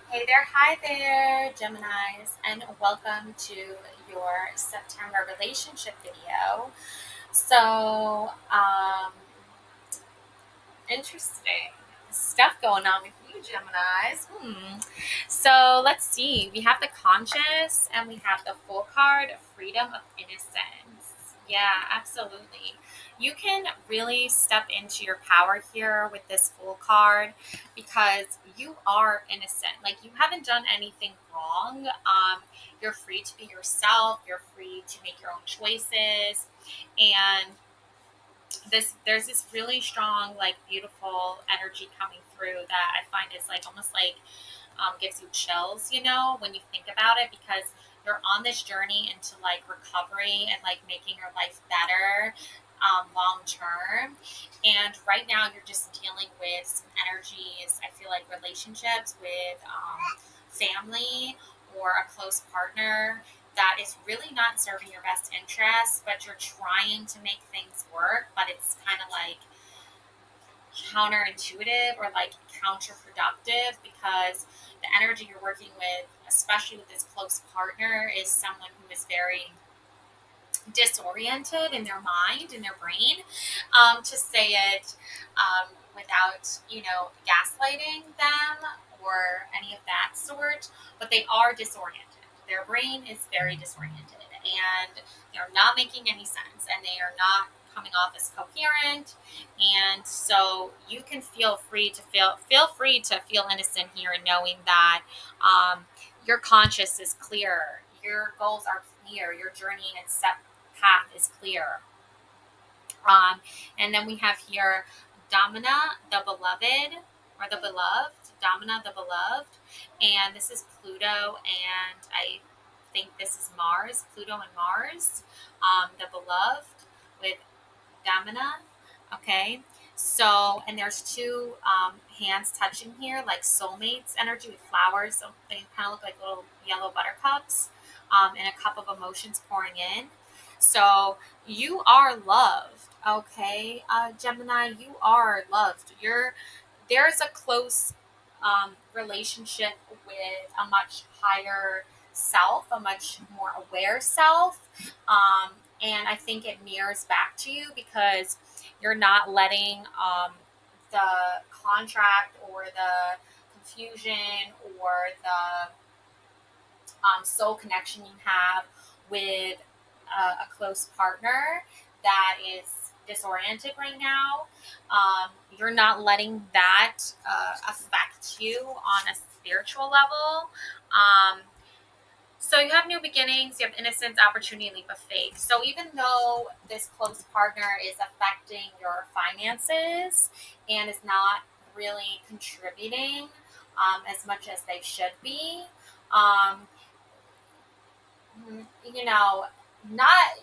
Hey there, hi there, Geminis, and welcome to your September relationship video. So, interesting stuff going on with you, Geminis. So, let's see. We have the conscious and we have the full card, freedom of innocence. Yeah, absolutely. You can really step into your power here with this full card because you are innocent. Like, you haven't done anything wrong. You're free to be yourself, you're free to make your own choices. And there's this really strong, like, beautiful energy coming through that I find is like almost like gives you chills, when you think about it, because you're on this journey into like recovery and like making your life better long term. And right now, you're just dealing with some energies. I feel like relationships with family or a close partner that is really not serving your best interests, but you're trying to make things work, but it's kind of like counterintuitive or like counterproductive because the energy you're working with, especially with this close partner, is someone who is very disoriented in their mind, in their brain, to say it without, gaslighting them or any of that sort. But they are disoriented. Their brain is very disoriented, and they're not making any sense, and they are not coming off as coherent. And so you can feel innocent here, and knowing that your conscience is clear, your goals are clear, your journey and set path is clear. And then we have here Domina, the beloved, or the beloved, Domina, the beloved. And this is Pluto, and I think this is Mars, Pluto and Mars, the beloved with Domina. Okay. So, and there's two hands touching here, like soulmates energy with flowers. So they kind of look like little yellow buttercups, and a cup of emotions pouring in. So you are loved, okay, Gemini. You are loved. There's a close relationship with a much higher self, a much more aware self, and I think it mirrors back to you because you're not letting the contract or the confusion or the soul connection you have with a close partner that is disoriented right now. You're not letting that affect you on a spiritual level. So you have new beginnings, you have innocence, opportunity, leap of faith. So even though this close partner is affecting your finances and is not really contributing as much as they should be, um, you know, not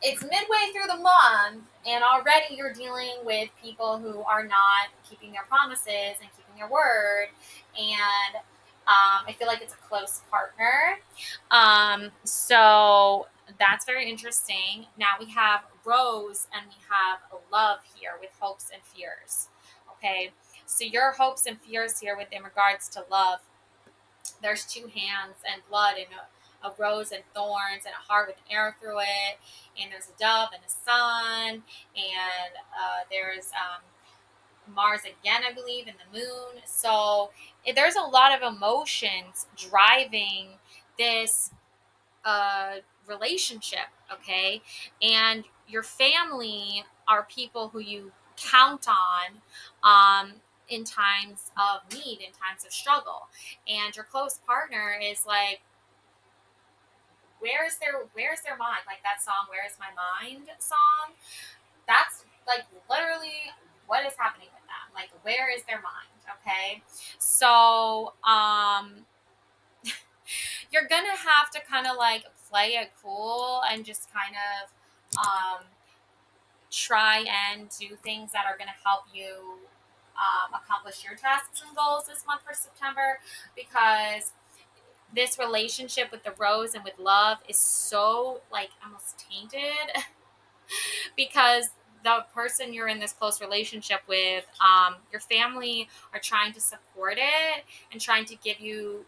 it's midway through the month and already you're dealing with people who are not keeping their promises and keeping their word. And I feel like it's a close partner. So that's very interesting. Now we have Rose and we have love here with hopes and fears. Okay. So your hopes and fears here with in regards to love, there's two hands and blood and a rose and thorns and a heart with an arrow through it, and there's a dove and a sun, and there's Mars again, I believe, and the moon. So there's a lot of emotions driving this relationship, okay? And your family are people who you count on in times of need, in times of struggle. And your close partner is like, where's their mind? Like that song, Where Is My Mind song. That's like literally what is happening with them. Like, where is their mind? Okay. So you're gonna have to kind of like play it cool and just kind of try and do things that are gonna help you accomplish your tasks and goals this month for September, because this relationship with the rose and with love is so like almost tainted because the person you're in this close relationship with, your family are trying to support it and trying to give you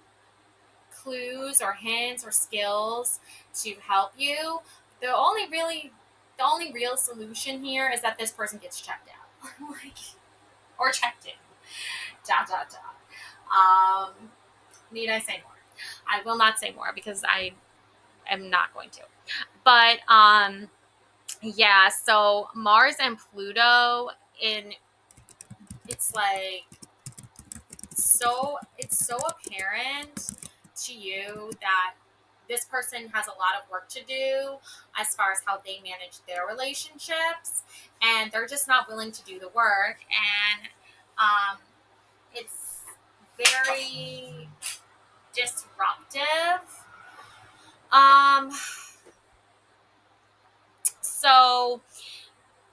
clues or hints or skills to help you. The only really the only real solution here is that this person gets checked out. Like, or checked in. Dot dot dot. Need I say more? I will not say more because I am not going to. But yeah, so Mars and Pluto in it's like it's so apparent to you that this person has a lot of work to do as far as how they manage their relationships, and they're just not willing to do the work. And it's very disruptive. Um, so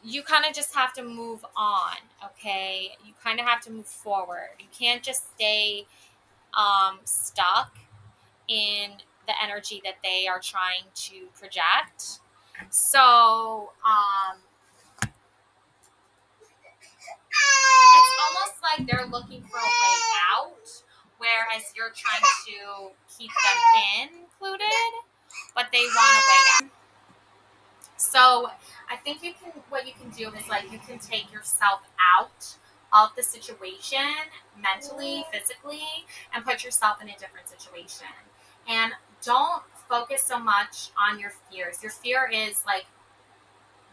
you kind of just have to move on, okay? You kind of have to move forward. You can't just stay stuck in the energy that they are trying to project. So it's almost like they're looking for a way out, whereas you're trying to keep them included, but they want a way out. So I think what you can do is like you can take yourself out of the situation mentally, physically, and put yourself in a different situation. And don't focus so much on your fears. Your fear is like,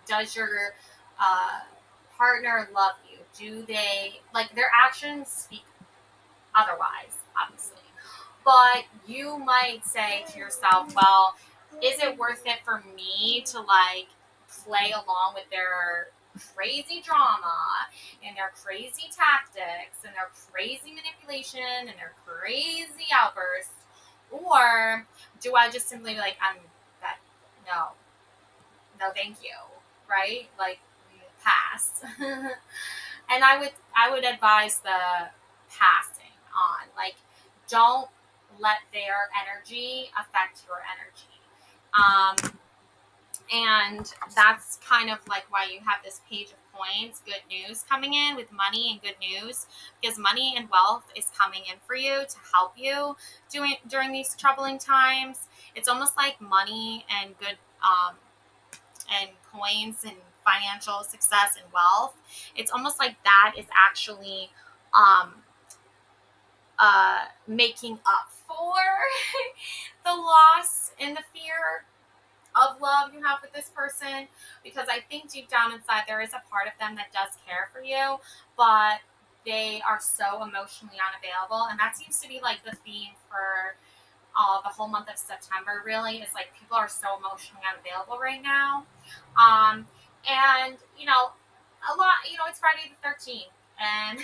does your uh, partner love you? Do they like their actions speak otherwise, obviously. But you might say to yourself, well, is it worth it for me to like play along with their crazy drama and their crazy tactics and their crazy manipulation and their crazy outbursts? Or do I just simply be like, I'm that, no, no, thank you, right? Like, pass. And I would advise the passing on. Like, don't let their energy affect your energy. And that's kind of like why you have this page of coins, good news coming in with money and good news, because money and wealth is coming in for you to help you during these troubling times. It's almost like money and good and coins and financial success and wealth. It's almost like that is actually um, making up for the loss and the fear of love you have with this person, because I think deep down inside there is a part of them that does care for you, but they are so emotionally unavailable. And that seems to be like the theme for the whole month of September, really, is like people are so emotionally unavailable right now. Um, and, it's Friday the 13th, and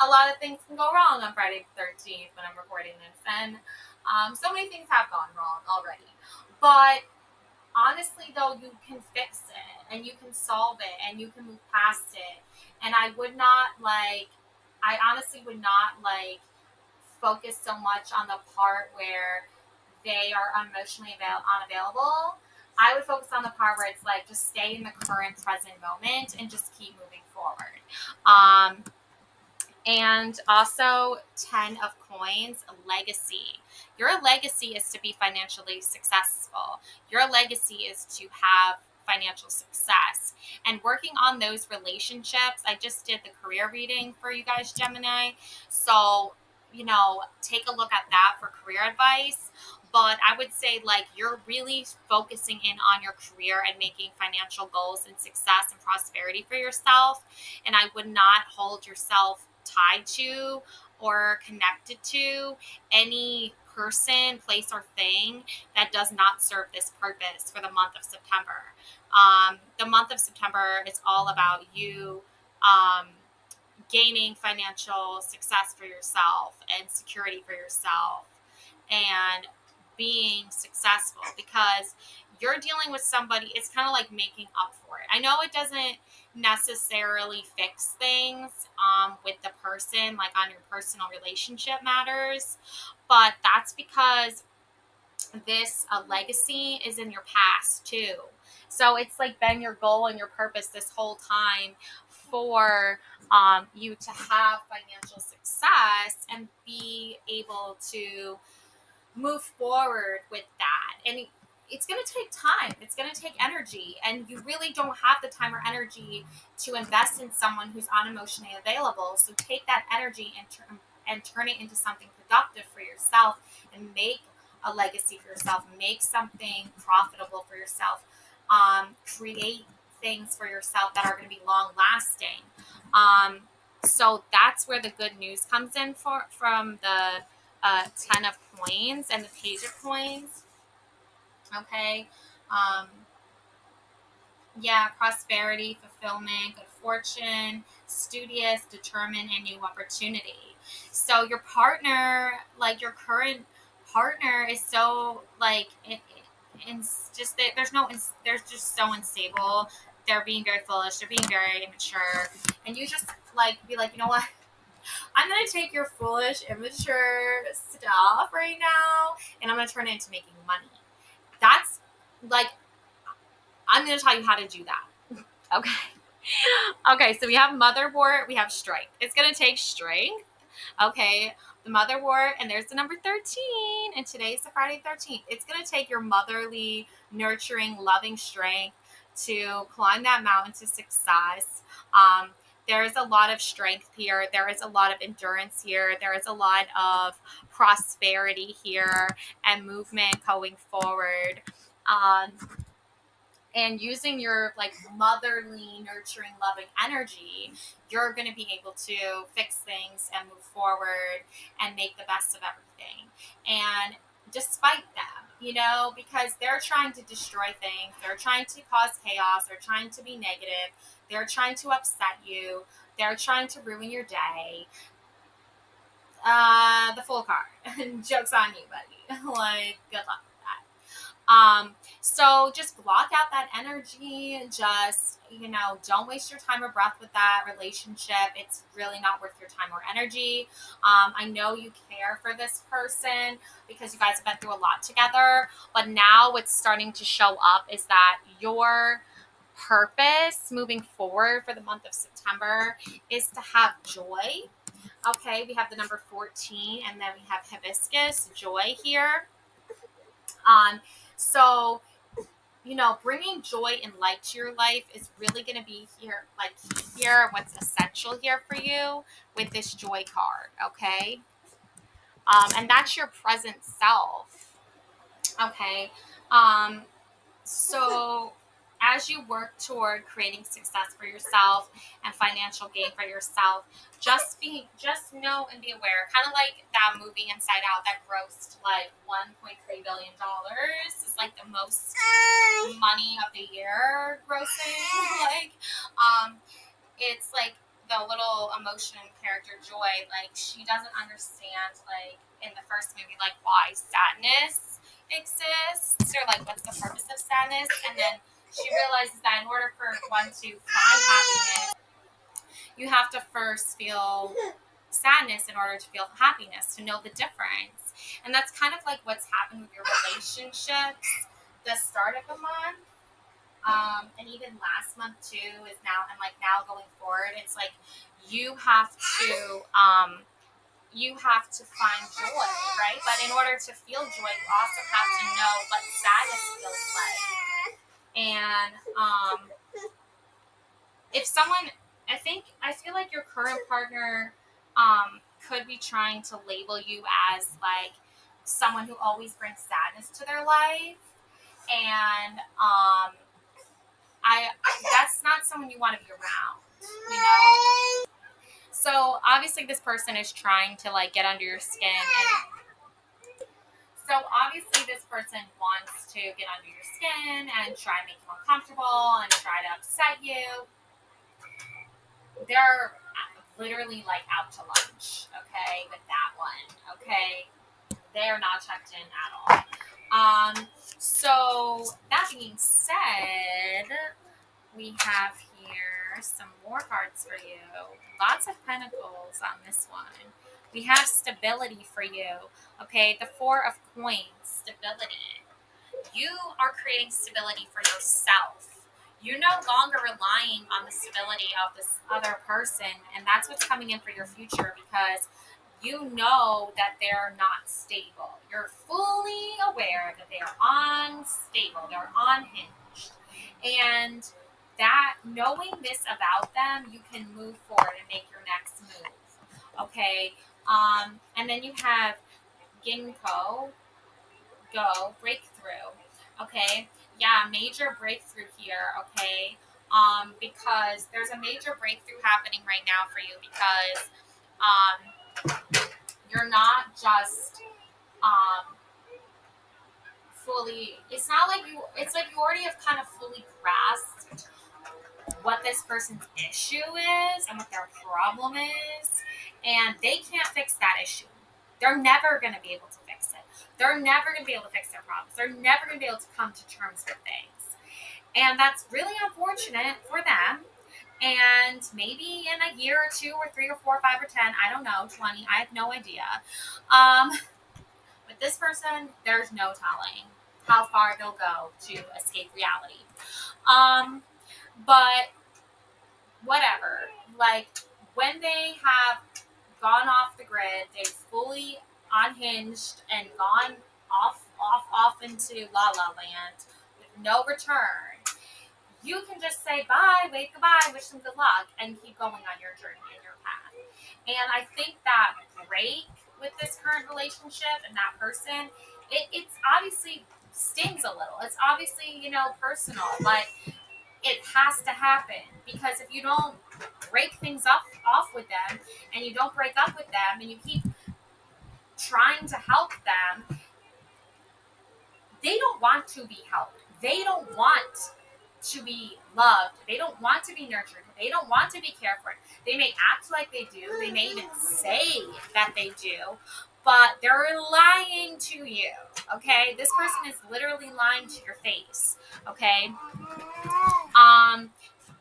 a lot of things can go wrong on Friday the 13th when I'm recording this. And so many things have gone wrong already. But honestly, though, you can fix it and you can solve it and you can move past it. And I honestly would not like focus so much on the part where they are emotionally unavailable. I would focus on the part where it's like just stay in the current present moment and just keep moving forward. Um, and also, 10 of coins, legacy. Your legacy is to be financially successful. Your legacy is to have financial success. And working on those relationships, I just did the career reading for you guys, Gemini. So, take a look at that for career advice. But I would say, like, you're really focusing in on your career and making financial goals and success and prosperity for yourself. And I would not hold yourself tied to or connected to any person, place, or thing that does not serve this purpose for the month of September. The month of September is all about you gaining financial success for yourself and security for yourself and being successful, because you're dealing with somebody. It's kind of like making up for it. I know it doesn't necessarily fix things with the person, like on your personal relationship matters, but that's because this legacy is in your past too. So it's like been your goal and your purpose this whole time for you to have financial success and be able to move forward with that. And it's going to take time, it's going to take energy, and you really don't have the time or energy to invest in someone who's unemotionally available. So take that energy and turn it into something productive for yourself, and make a legacy for yourself, make something profitable for yourself, create things for yourself that are going to be long lasting. So that's where the good news comes in from the 10 of coins and the page of coins. Okay. Um, yeah, prosperity, fulfillment, good fortune, studious, determined, and new opportunity. So your partner, like your current partner, is so like just there's no, they're just so unstable. They're being very foolish. They're being very immature, and you just like be like, you know what? I'm gonna take your foolish, immature stuff right now, and I'm gonna turn it into making money. That's like, I'm gonna tell you how to do that. Okay. Okay, so we have motherboard, we have strength. It's gonna take strength. Okay, the motherboard, and there's the number 13, and today's the Friday 13th. It's gonna take your motherly, nurturing, loving strength to climb that mountain to success. Um, there is a lot of strength here. There is a lot of endurance here. There is a lot of prosperity here and movement going forward. Um, and using your like motherly, nurturing, loving energy, you're going to be able to fix things and move forward and make the best of everything. And despite them, because they're trying to destroy things, they're trying to cause chaos, they're trying to be negative, they're trying to upset you, they're trying to ruin your day. The full card. Joke's on you, buddy. Like, good luck with that. So just block out that energy. Just, don't waste your time or breath with that relationship. It's really not worth your time or energy. I know you care for this person because you guys have been through a lot together, but now what's starting to show up is that your purpose moving forward for the month of September is to have joy. Okay, we have the number 14, and then we have hibiscus, joy here. Um, so, bringing joy and light to your life is really going to be here, like here, what's essential here for you with this joy card, okay? And that's your present self, okay? Um, So, as you work toward creating success for yourself and financial gain for yourself, just know and be aware. Kind of like that movie Inside Out that grossed like $1.3 billion. Is like the most money of the year grossing. Like, um, it's like the little emotion character Joy, like she doesn't understand, like in the first movie, like why sadness exists, or like what's the purpose of sadness, and then she realizes that in order for one to find happiness, you have to first feel sadness in order to feel happiness, to know the difference. And that's kind of like what's happened with your relationships the start of the month, and even last month too, is now, and like now going forward, it's like you have to find joy, right? But in order to feel joy, you also have to know what sadness feels like. And if someone, I feel like your current partner could be trying to label you as like someone who always brings sadness to their life, and I that's not someone you want to be around, you know. So obviously this person is trying to like get under your skin, and so obviously this person wants to get under your skin and try and make you uncomfortable and try to upset you. They're literally like out to lunch, okay, with that one, okay? They're not checked in at all. So that being said, we have here some more cards for you. Lots of pentacles on this one. We have stability for you. Okay, the Four of Coins, stability. You are creating stability for yourself. You're no longer relying on the stability of this other person, and that's what's coming in for your future because you know that they're not stable. You're fully aware that they are unstable, they're unhinged. And that knowing this about them, you can move forward and make your next move. Okay. And then you have ginkgo, go, breakthrough. Okay. Yeah, major breakthrough here. Okay. Because there's a major breakthrough happening right now for you because you're not just um, fully, it's not like you, it's like you already have kind of fully grasped what this person's issue is and what their problem is, and they can't fix that issue. They're never going to be able to fix it. They're never going to be able to fix their problems. They're never going to be able to come to terms with things. And that's really unfortunate for them. And maybe in a year or two or three or four or five or 10, I don't know, 20, I have no idea. Um, with this person, there's no telling how far they'll go to escape reality. Um, but whatever. Like when they have gone off the grid, they've fully unhinged and gone off into la la land with no return. You can just say bye, wave goodbye, wish them good luck, and keep going on your journey and your path. And I think that break with this current relationship and that person, it's obviously stings a little. It's obviously, personal, but it has to happen because if you don't break things off with them and you don't break up with them and you keep trying to help them, they don't want to be helped. They don't want to be loved. They don't want to be nurtured. They don't want to be cared for. They may act like they do. They may even say that they do, but they're lying to you. Okay? This person is literally lying to your face. Okay?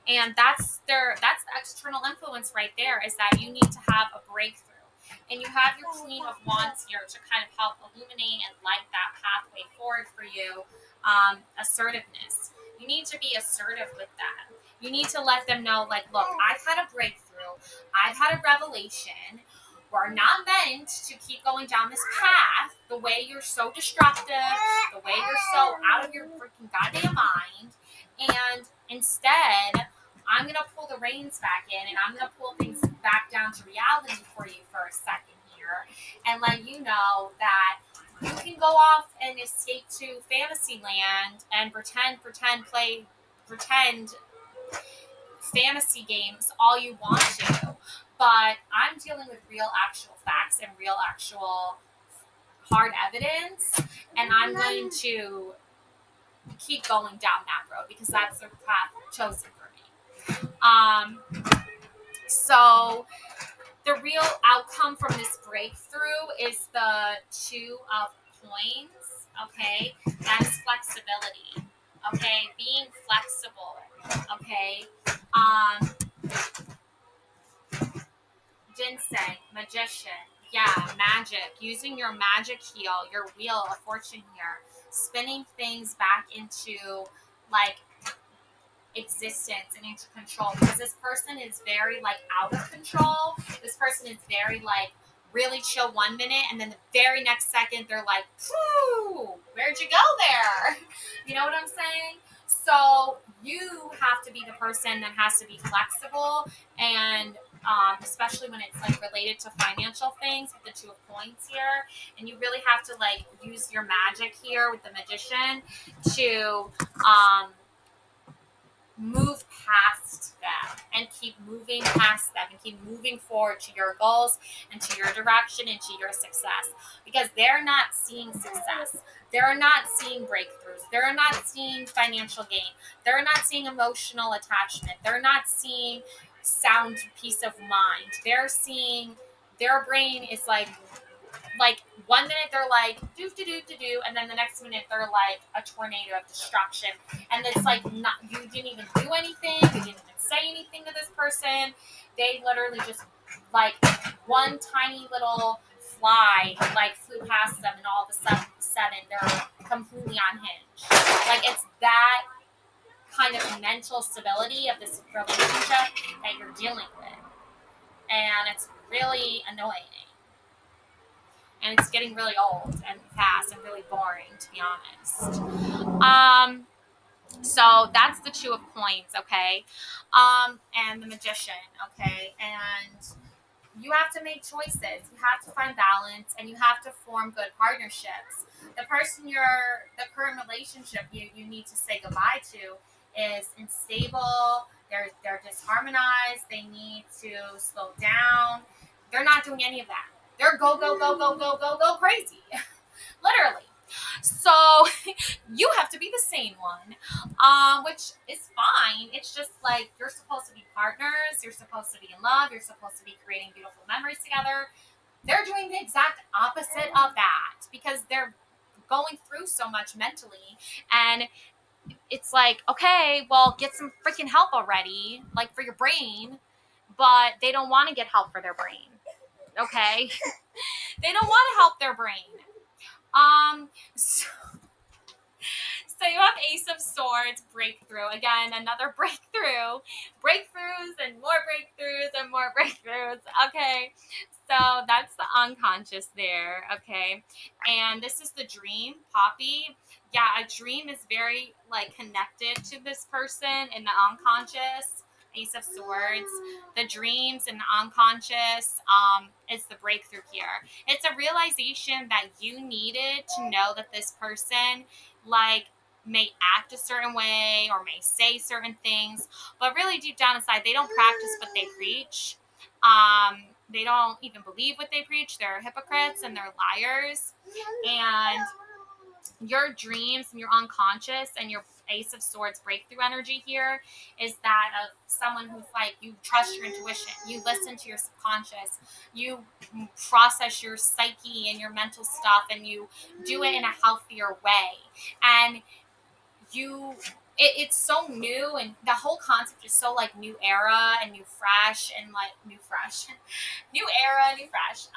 And that's the external influence right there is that you need to have a breakthrough. And you have your Queen of Wands here to kind of help illuminate and light that pathway forward for you. Assertiveness. You need to be assertive with that. You need to let them know, like, look, I've had a breakthrough. I've had a revelation. We're not meant to keep going down this path the way you're so destructive, the way you're so out of your freaking goddamn mind. And instead, I'm going to pull the reins back in and I'm going to pull things back down to reality for you for a second here and let you know that you can go off and escape to fantasy land and pretend fantasy games all you want to. But I'm dealing with real actual facts and real actual hard evidence, and I'm going to keep going down that road because that's the path chosen for me. So the real outcome from this breakthrough is the Two of Coins. Okay, that is flexibility. Okay, being flexible. Okay, ginseng, magician. Yeah, magic. Using your magic heel, your wheel of fortune here, spinning things back into like existence and into control because this person is very like out of control. This person is very like really chill one minute and then the very next second they're like, "Whew, where'd you go there?" You know what I'm saying? So you have to be the person that has to be flexible and especially when it's like related to financial things with the Two of Coins here, and you really have to like use your magic here with the magician to move past them and keep moving past them and keep moving forward to your goals and to your direction and to your success because they're not seeing success. They're not seeing breakthroughs. They're not seeing financial gain. They're not seeing emotional attachment. They're not seeing sound peace of mind. They're seeing their brain is like 1 minute they're like do do do do do, and then the next minute they're like a tornado of destruction. And it's like not you didn't even do anything. You didn't even say anything to this person. They literally just like one tiny little fly like flew past them, and all of a sudden they're completely unhinged. Like, it's that kind of mental stability of this relationship that you're dealing with. And it's really annoying. And it's getting really old and fast and really boring, to be honest. So that's the Two of Coins, okay? And the Magician, okay? And you have to make choices. You have to find balance, and you have to form good partnerships. The current relationship you need to say goodbye to is unstable. They're disharmonized. They need to slow down. They're not doing any of that. They're go go go go go go go crazy, literally. So you have to be the sane one, which is fine. It's just like you're supposed to be partners. You're supposed to be in love. You're supposed to be creating beautiful memories together. They're doing the exact opposite of that because they're going through so much mentally. And it's like, okay, well, get some freaking help already, like for your brain. But they don't want to get help for their brain. Okay? They don't want to help their brain. So So you have Ace of Swords, breakthrough. Again, another breakthrough. Breakthroughs and more breakthroughs and more breakthroughs. Okay. So that's the unconscious there. Okay. And this is the dream, Poppy. Yeah, a dream is very like connected to this person in the unconscious. Ace of Swords. The dreams and the unconscious is the breakthrough here. It's a realization that you needed to know that this person like may act a certain way or may say certain things, but really deep down inside, they don't practice what they preach. They don't even believe what they preach. They're hypocrites and they're liars. And your dreams and your unconscious and your Ace of Swords breakthrough energy here is that of someone who's like, you trust your intuition, you listen to your subconscious, you process your psyche and your mental stuff, and you do it in a healthier way. And it's so new, and the whole concept is so like new era and new fresh and like new fresh new era, new fresh.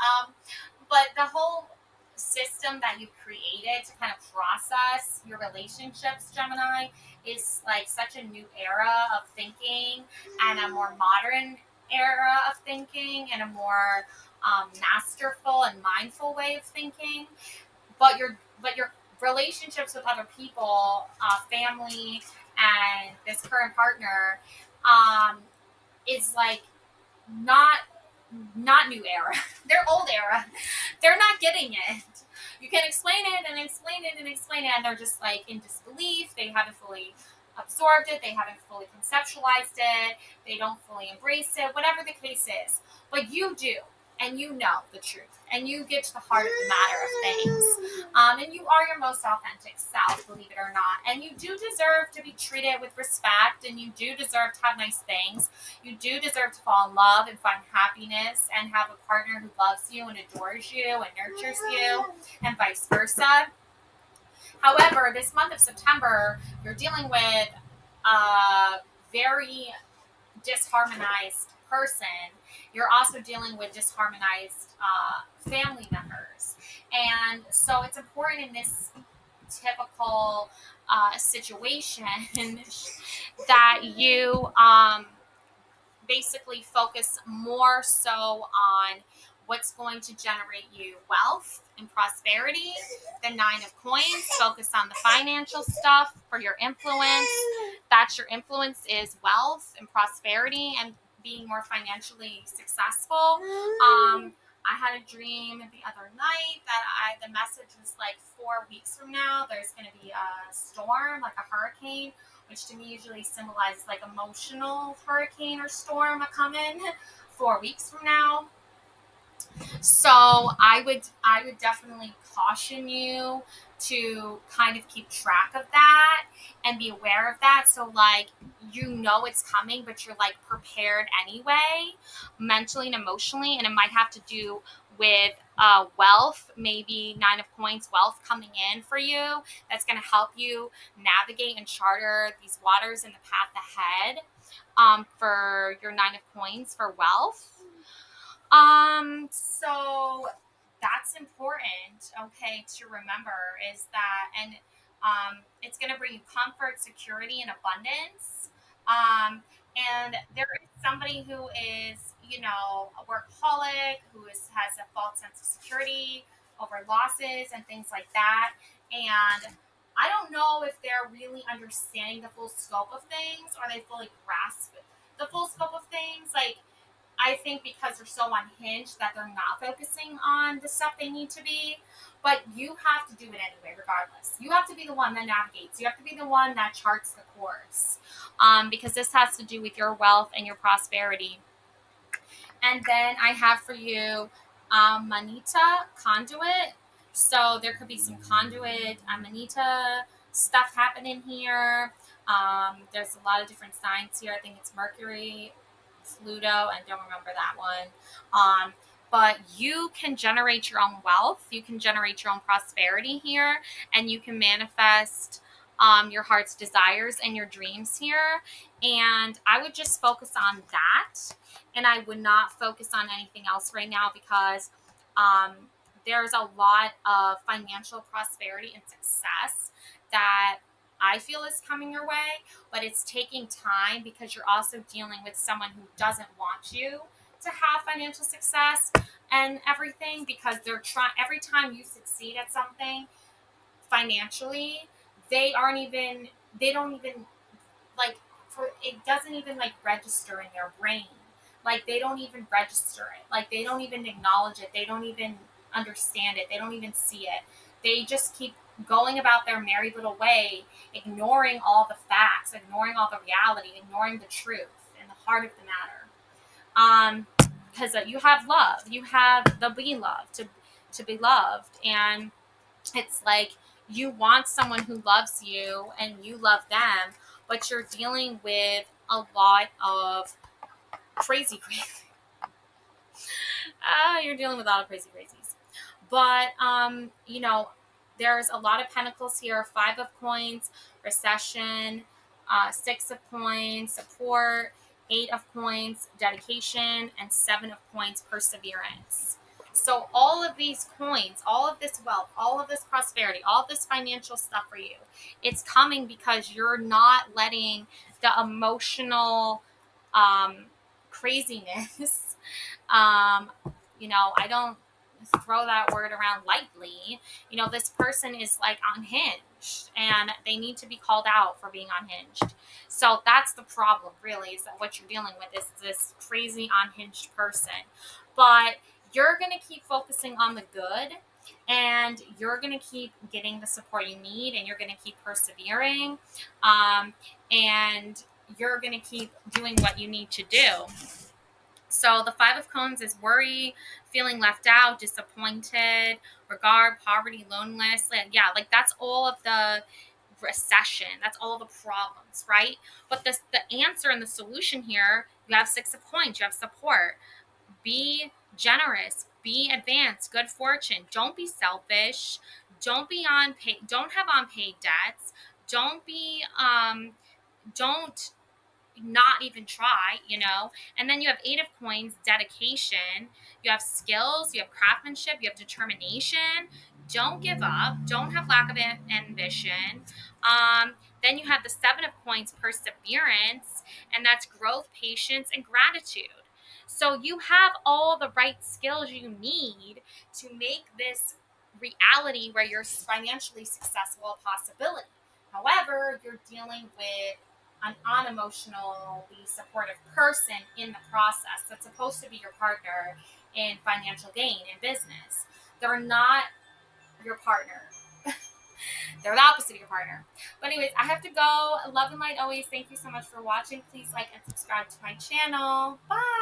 But the whole system that you created to kind of process your relationships, Gemini, is like such a new era of thinking and a more modern era of thinking and a more masterful and mindful way of thinking. But your relationships with other people, family, and this current partner, um, is like not not new era. They're old era. They're not getting it. You can explain it and explain it and explain it, and they're just like in disbelief. They haven't fully absorbed it. They haven't fully conceptualized it. They don't fully embrace it. Whatever the case is, but you do, and you know the truth, and you get to the heart of the matter of things. And you are your most authentic self, believe it or not. And you do deserve to be treated with respect, and you do deserve to have nice things. You do deserve to fall in love and find happiness and have a partner who loves you and adores you and nurtures you, and vice versa. However, this month of September, you're dealing with a very disharmonized person. You're also dealing with disharmonized family members. And so it's important in this typical situation that you basically focus more so on what's going to generate you wealth and prosperity. The Nine of Coins, focus on the financial stuff for your influence. That's your influence is wealth and prosperity and being more financially successful. I had a dream the other night that the message was like 4 weeks from now, there's going to be a storm, like a hurricane, which to me usually symbolizes like emotional hurricane or storm a coming 4 weeks from now. So I would definitely caution you to kind of keep track of that and be aware of that. So like you know it's coming, but you're like prepared anyway, mentally and emotionally, and it might have to do with wealth, maybe Nine of Coins, wealth coming in for you. That's going to help you navigate and charter these waters in the path ahead for your Nine of Coins for wealth. So that's important, okay, to remember is that, and it's going to bring you comfort, security, and abundance. Um, and there is somebody who is, a workaholic, has a false sense of security over losses and things like that. And I don't know if they're really understanding the full scope of things, or they fully grasp the full scope of things. Like, I think because they're so unhinged that they're not focusing on the stuff they need to be. But you have to do it anyway, regardless. You have to be the one that navigates. You have to be the one that charts the course, because this has to do with your wealth and your prosperity. And then I have for you Manita conduit. So there could be some conduit Manita stuff happening here. There's a lot of different signs here. I think it's Mercury, Pluto, I don't remember that one. But you can generate your own wealth. You can generate your own prosperity here, and you can manifest your heart's desires and your dreams here. And I would just focus on that, and I would not focus on anything else right now, because um, there's a lot of financial prosperity and success that I feel is coming your way, but it's taking time because you're also dealing with someone who doesn't want you to have financial success and everything, because they're trying every time you succeed at something financially, they don't even like for it doesn't even like register in their brain. Like they don't even register it. Like they don't even acknowledge it. They don't even understand it. They don't even see it. They just keep going about their merry little way, ignoring all the facts, ignoring all the reality, ignoring the truth and the heart of the matter. Because you have love, you have the be loved to be loved, and it's like you want someone who loves you and you love them, but you're dealing with a lot of crazy. You're dealing with a lot of crazies. But there's a lot of pentacles here: 5 of coins, recession, 6 of coins, support, 8 of coins, dedication, and 7 of coins, perseverance. So all of these coins, all of this wealth, all of this prosperity, all of this financial stuff for you, it's coming because you're not letting the emotional um, craziness. um, I don't throw that word around lightly. This person is like unhinged, and they need to be called out for being unhinged. So that's the problem, really, is that what you're dealing with is this crazy unhinged person. But you're going to keep focusing on the good, and you're going to keep getting the support you need, and you're going to keep persevering, and you're going to keep doing what you need to do. So the 5 of cones is worry, feeling left out, disappointed, regard, poverty, loneliness. Like that's all of the recession. That's all the problems, right? But the answer and the solution here, you have 6 of coins, you have support. Be generous, be advanced, good fortune. Don't be selfish. Don't have unpaid debts. Don't not even try. And then you have 8 of coins, dedication. You have skills, you have craftsmanship, you have determination. Don't give up. Don't have lack of ambition. Then you have the 7 of coins, perseverance, and that's growth, patience, and gratitude. So you have all the right skills you need to make this reality where you're financially successful a possibility. However, you're dealing with an unemotionally supportive person in the process that's supposed to be your partner in financial gain in business. They're not your partner. They're the opposite of your partner. But anyways, I have to go. Love and light always. Thank you so much for watching. Please like and subscribe to my channel. Bye.